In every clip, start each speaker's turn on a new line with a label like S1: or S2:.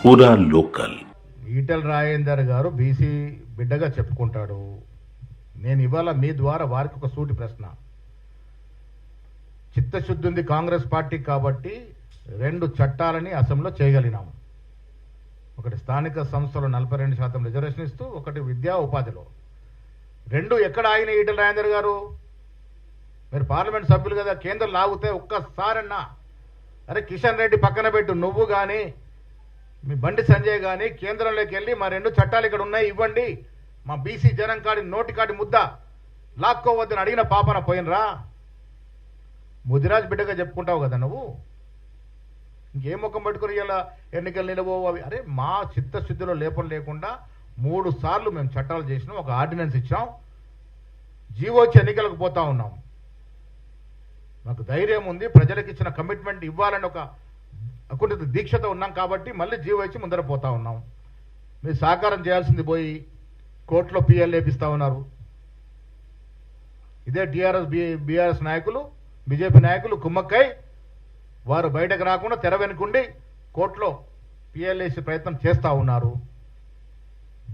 S1: పూరా లోకల్.
S2: ఈటెల రాజేందర్ గారు బీసీ బిడ్డగా చెప్పుకుంటాడు. నేను ఇవాళ మీ ద్వారా వారికి ఒక సూటి ప్రశ్న. చిత్తశుద్ధి ఉంది కాంగ్రెస్ పార్టీ కాబట్టి 2 చట్టాలని అసెంబ్లీలో చేయగలిగినాము. ఒకటి స్థానిక సంస్థలో 42% రిజర్వేషన్ ఇస్తూ, ఒకటి విద్యా ఉపాధిలో. 2 ఎక్కడ ఆయన ఈటెల రాజేందర్ గారు? మీరు పార్లమెంట్ సభ్యులు కదా, కేంద్రం లాగితే ఒక్కసారన్నా అరే కిషన్ రెడ్డి పక్కన పెట్టు, నువ్వు కానీ మీ బండి సంజయ్ కానీ కేంద్రంలోకి వెళ్ళి మా 2 చట్టాలు ఇక్కడ ఉన్నాయి ఇవ్వండి, మా బీసీ జనం కాడి నోటికాడి ముద్ద లాక్కోవద్దని అడిగిన పాపన పోయినరా? ముదిరాజ్ బిడ్డగా చెప్పుకుంటావు కదా నువ్వు. ఇంకేం ముఖం పట్టుకుని ఇలా ఎన్నికలు నిలబోవు అవి. అరే మా చిత్తశుద్ధిలో లేపం లేకుండా 3 సార్లు మేము చట్టాలు చేసినాం, ఒక ఆర్డినెన్స్ ఇచ్చాం, జీవో వచ్చి ఎన్నికలకు పోతా ఉన్నాం. మాకు ధైర్యం ఉంది, ప్రజలకు ఇచ్చిన కమిట్మెంట్ ఇవ్వాలని ఒక అకుంఠిత దీక్షతో ఉన్నాం కాబట్టి మళ్ళీ జీవో ఇచ్చి ముందర పోతా ఉన్నాం. మీరు సహకారం చేయాల్సింది పోయి కోర్టులో పిఎల్ లేపిస్తా ఉన్నారు. ఇదే బీఆర్ఎస్ నాయకులు, బీజేపీ నాయకులు కుమ్మక్కై వారు బయటకు రాకుండా తెర వెనుకుండి కోర్టులో పిఎల్ వేసే ప్రయత్నం చేస్తూ ఉన్నారు.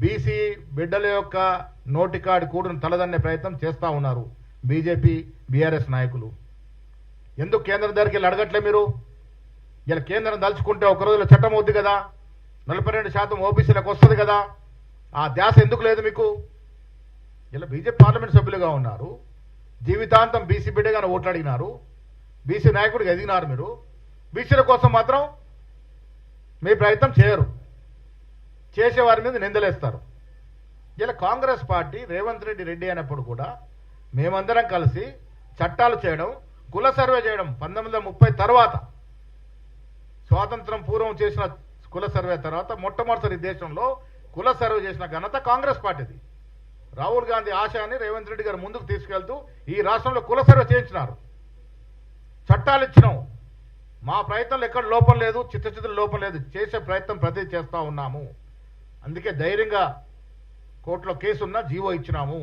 S2: బీసీ బిడ్డల యొక్క నోటికాడి కూడును తలదన్నే ప్రయత్నం చేస్తూ ఉన్నారు బీజేపీ బీఆర్ఎస్ నాయకులు. ఎందుకు కేంద్రం దగ్గరికి వెళ్ళి అడగట్లే మీరు? ఇలా కేంద్రం దలుచుకుంటే ఒక రోజులో చట్టం అవుద్ది కదా, 42% ఓబీసీలకు వస్తుంది కదా, ఆ ధ్యాస ఎందుకు లేదు మీకు? ఇలా బీజేపీ పార్లమెంట్ సభ్యులుగా ఉన్నారు, జీవితాంతం బీసీ బిడ్డగా ఓట్లు అడిగినారు, బీసీ నాయకుడికి ఎదిగినారు. మీరు బీసీల కోసం మాత్రం మీ ప్రయత్నం చేయరు, చేసేవారి మీద నిందలేస్తారు. ఇలా కాంగ్రెస్ పార్టీ రేవంత్ రెడ్డి అయినప్పుడు కూడా మేమందరం కలిసి చట్టాలు చేయడం, కుల సర్వే చేయడం 1930 తర్వాత స్వాతంత్రం పూర్వం చేసిన కుల సర్వే తర్వాత మొట్టమొదటిసారి దేశంలో కుల సర్వే చేసిన ఘనత కాంగ్రెస్ పార్టీది. రాహుల్ గాంధీ ఆశయాన్ని రేవంత్ రెడ్డి గారు ముందుకు తీసుకెళ్తూ ఈ రాష్ట్రంలో కుల సర్వే చేయించినారు, చట్టాలు ఇచ్చినాం. మా ప్రయత్నంలో ఎక్కడ లోపం లేదు, చిత్తశుద్ధుల లోపం లేదు, చేసే ప్రయత్నం ప్రతి చేస్తూ ఉన్నాము. అందుకే ధైర్యంగా కోర్టులో కేసు ఉన్నా జీవో ఇచ్చినాము.